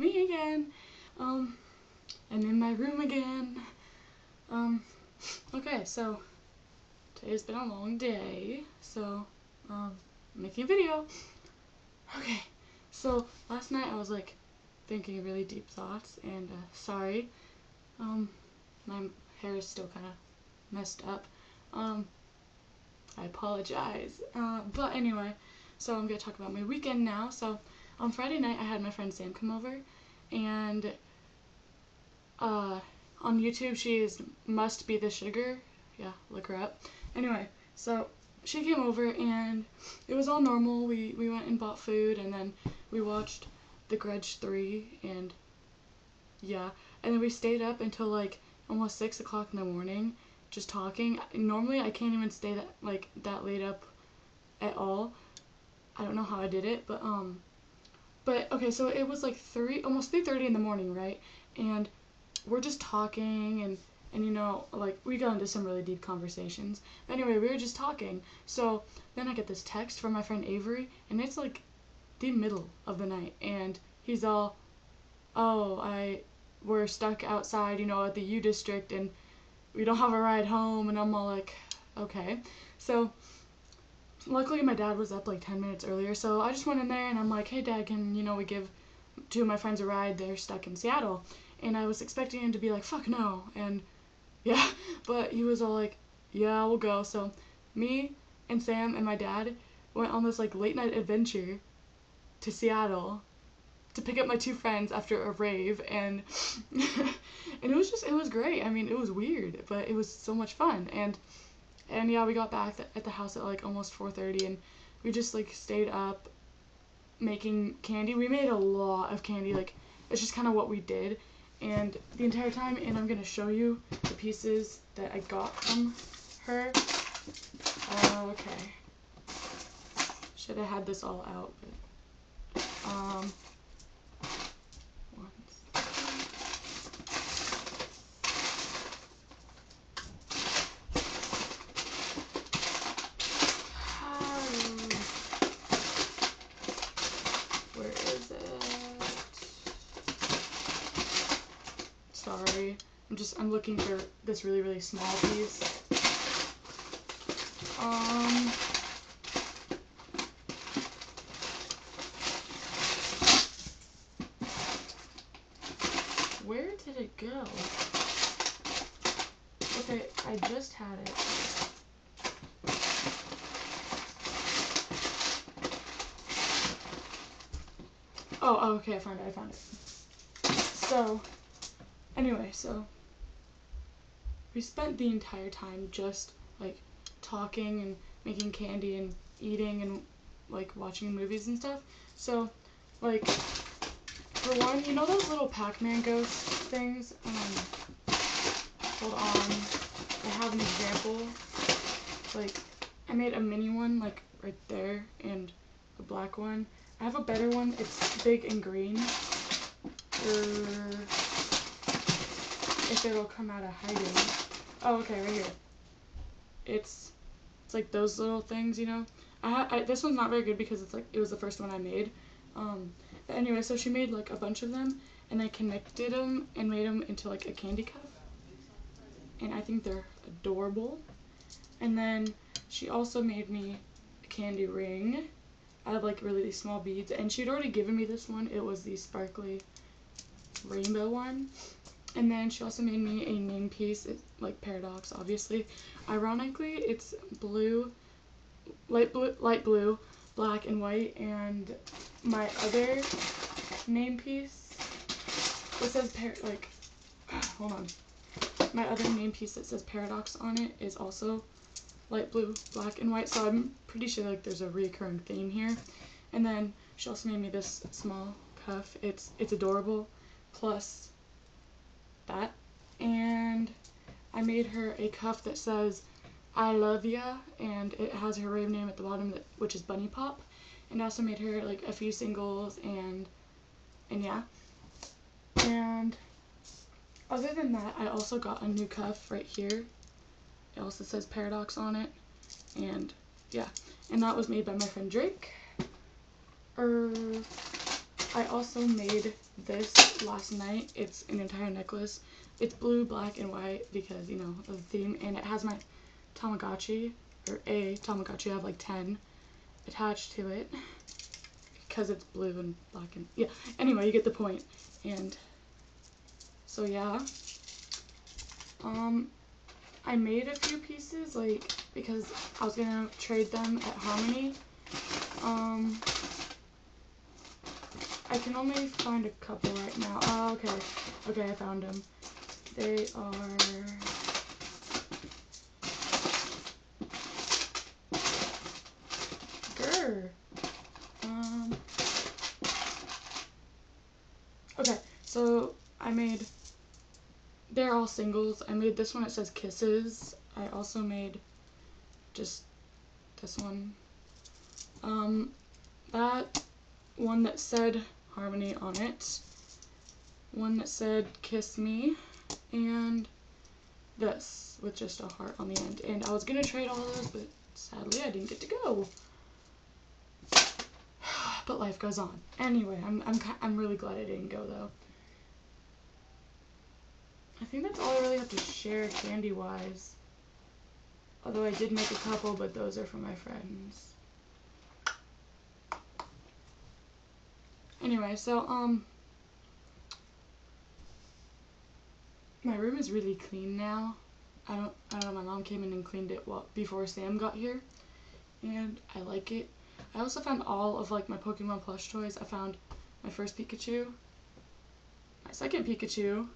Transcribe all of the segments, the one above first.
me again, and in my room again. Okay, so today's been a long day, so making a video. Okay, so last night I was like thinking really deep thoughts, and sorry, my hair is still kind of messed up. I apologize. But anyway, so I'm gonna talk about my weekend now. So on Friday night I had my friend Sam come over, and on YouTube she is Must Be the Sugar. Yeah, look her up. Anyway, so she came over and it was all normal. We went and bought food, and then we watched The Grudge 3, and yeah, and then we stayed up until like almost 6 o'clock in the morning just talking. Normally I can't even stay that late up at all. I don't know how I did it, but okay, so it was like almost 3:30 in the morning, right? And we're just talking, and you know, like, we got into some really deep conversations. But anyway, we were just talking. So then I get this text from my friend Avery, and it's like the middle of the night, and he's all, oh, we're stuck outside, you know, at the U District, and we don't have a ride home. And I'm all like, okay. So luckily my dad was up like 10 minutes earlier, so I just went in there and I'm like, hey Dad, can, you know, we give two of my friends a ride? They're stuck in Seattle. And I was expecting him to be like, fuck no, and yeah, but he was all like, yeah, we'll go. So me and Sam and my dad went on this like late night adventure to Seattle to pick up my two friends after a rave, and and it was great. I mean, it was weird, but it was so much fun. And yeah, we got back at the house at like almost 4:30, and we just like stayed up making candy. We made a lot of candy, like it's just kind of what we did, and the entire time. And I'm gonna show you the pieces that I got from her. Okay, should have had this all out, but where is it? Sorry, I'm looking for this really, really small piece. Where did it go? Okay, I just had it. Oh, okay, I found it. So, anyway, so we spent the entire time just like talking and making candy and eating and like watching movies and stuff. So, like, for one, you know those little Pac-Man ghost things? Hold on, I have an example. Like, I made a mini one, like, right there, and a black one. I have a better one. It's big and green. If it'll come out of hiding. Oh, okay, right here. It's like those little things, you know. This one's not very good because it was the first one I made. But anyway, so she made like a bunch of them, and I connected them and made them into like a candy cup. And I think they're adorable. And then she also made me a candy ring out of like really small beads, and she'd already given me this one. It was the sparkly rainbow one. And then she also made me a name piece. It's like Paradox, obviously. Ironically, it's blue, light blue, black and white. And my other name piece, it says hold on. My other name piece that says Paradox on it is also light blue, black, and white. So I'm pretty sure like there's a recurring theme here. And then she also made me this small cuff. It's adorable. Plus that. And I made her a cuff that says I love ya, and it has her rave name at the bottom, which is Bunny Pop. And I also made her like a few singles, and yeah. And other than that, I also got a new cuff right here. It also says Paradox on it, and yeah, and that was made by my friend Drake. I also made this last night. It's an entire necklace. It's blue, black, and white because, you know, of the theme. And it has my Tamagotchi, or a Tamagotchi. I have like 10 attached to it because it's blue and black and, yeah. Anyway, you get the point. And so, yeah. I made a few pieces, like, because I was gonna trade them at Harmony. I can only find a couple right now. Oh, okay. Okay, I found them. They are... Grr. Okay, so I made... They're all singles. I made this one, it says Kisses. I also made just this one. That one that said Harmony on it. One that said Kiss Me. And this with just a heart on the end. And I was gonna trade all those, but sadly I didn't get to go. But life goes on. Anyway, I'm really glad I didn't go though. I think that's all I really have to share candy-wise. Although I did make a couple, but those are for my friends. Anyway, so, my room is really clean now. I don't know, my mom came in and cleaned it before Sam got here. And I like it. I also found all of, like, my Pokemon plush toys. I found my first Pikachu, my second Pikachu,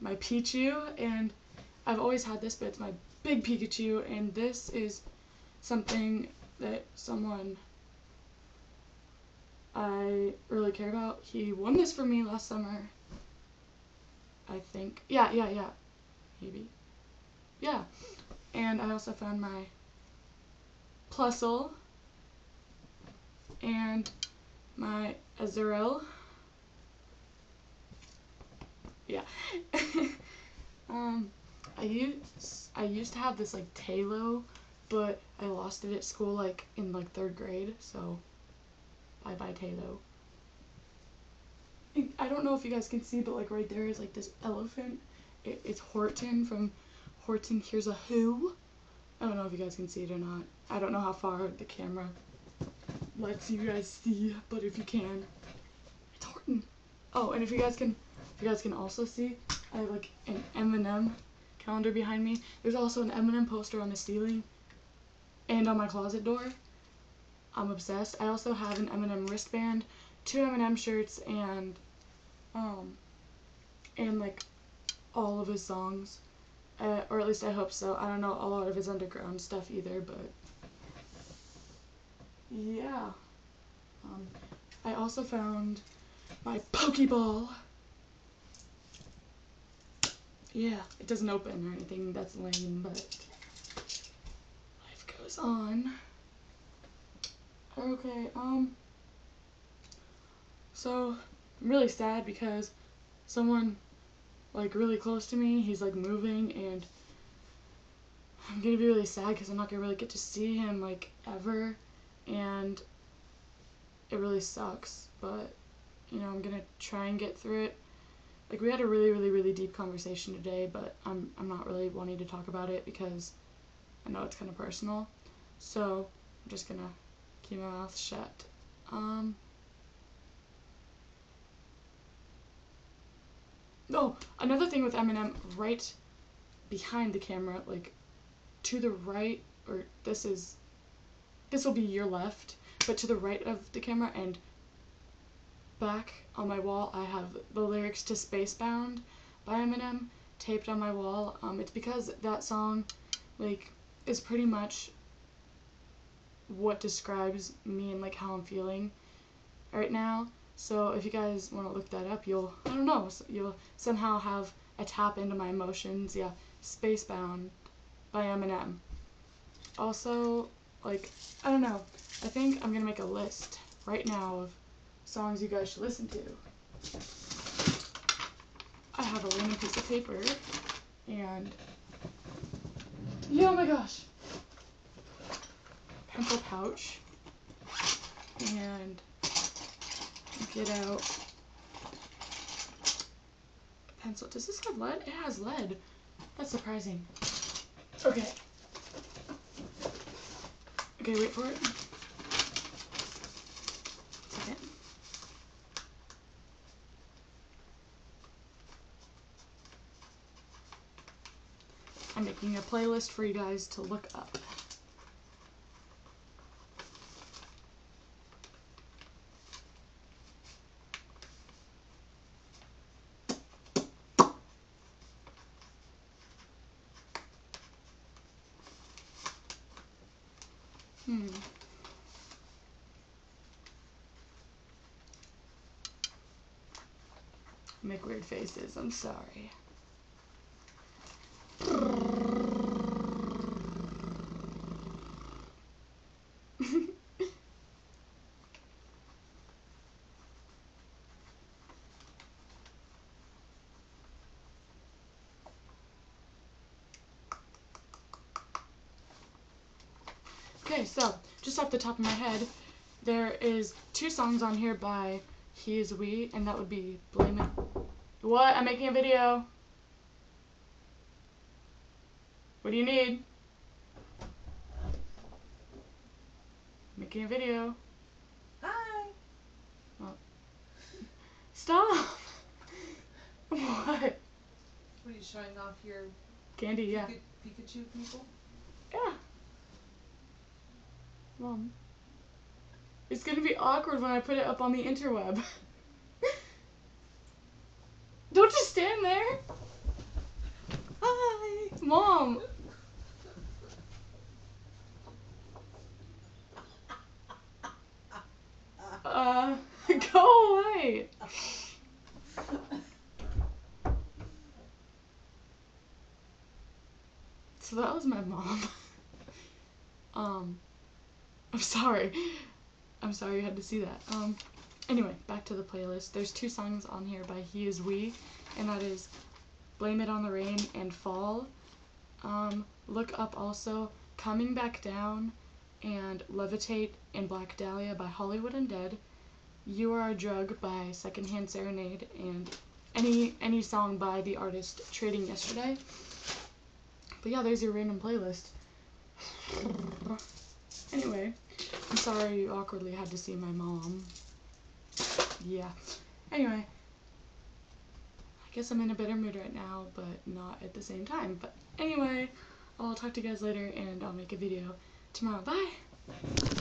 my Pichu, and I've always had this, but it's my big Pikachu, and this is something that someone I really care about. He won this for me last summer, I think. Yeah, maybe. Yeah. And I also found my Plusle and my Azurill. Yeah. I used to have this like Talo, but I lost it at school like in like 3rd grade, so bye bye Talo. I don't know if you guys can see, but like right there is like this elephant. It's Horton from Horton Here's a Who. I don't know if you guys can see it or not. I don't know how far the camera lets you guys see, but if you can, it's Horton. Oh, and if you guys can also see, I have like an M&M calendar behind me. There's also an M&M poster on the ceiling and on my closet door. I'm obsessed. I also have an M&M wristband, 2 M&M shirts, and like all of his songs, or at least I hope so. I don't know a lot of his underground stuff either, but yeah. I also found my Pokeball. Yeah, it doesn't open or anything, that's lame, but life goes on. Okay, so I'm really sad because someone like really close to me, he's like moving, and I'm gonna be really sad because I'm not gonna really get to see him like ever, and it really sucks, but you know, I'm gonna try and get through it. Like, we had a really deep conversation today, but I'm not really wanting to talk about it because I know it's kind of personal. So I'm just gonna keep my mouth shut. Oh, another thing with Eminem, right behind the camera, like to the right, or this will be your left, but to the right of the camera and back on my wall, I have the lyrics to Spacebound by Eminem taped on my wall. It's because that song, like, is pretty much what describes me and, like, how I'm feeling right now. So if you guys want to look that up, you'll somehow have a tap into my emotions. Yeah, Spacebound by Eminem. Also, like, I don't know, I think I'm gonna make a list right now of songs you guys should listen to. I have a random piece of paper, and yeah, oh my gosh, pencil pouch, and get out a pencil. Does this have lead? It has lead. That's surprising. Okay. Okay, wait for it. Second. I'm making a playlist for you guys to look up. Make weird faces, I'm sorry. Okay, so, just off the top of my head, there is 2 songs on here by He Is We, and that would be Blame It. What? I'm making a video. What do you need? Making a video. Hi. Oh. Stop. What? What are you showing off your Candy, yeah. Pikachu people? Yeah. Mom. It's gonna be awkward when I put it up on the interweb. Don't just stand there. Hi. Mom. Go away. So that was my mom. I'm sorry. I'm sorry you had to see that. Anyway, back to the playlist. There's 2 songs on here by He Is We, and that is Blame It on the Rain and Fall. Look up also Coming Back Down and Levitate and Black Dahlia by Hollywood Undead. You Are a Drug by Secondhand Serenade, and any song by the artist Trading Yesterday. But yeah, there's your random playlist. Anyway, I'm sorry you awkwardly had to see my mom. Yeah. Anyway, I guess I'm in a better mood right now, but not at the same time. But anyway, I'll talk to you guys later, and I'll make a video tomorrow. Bye!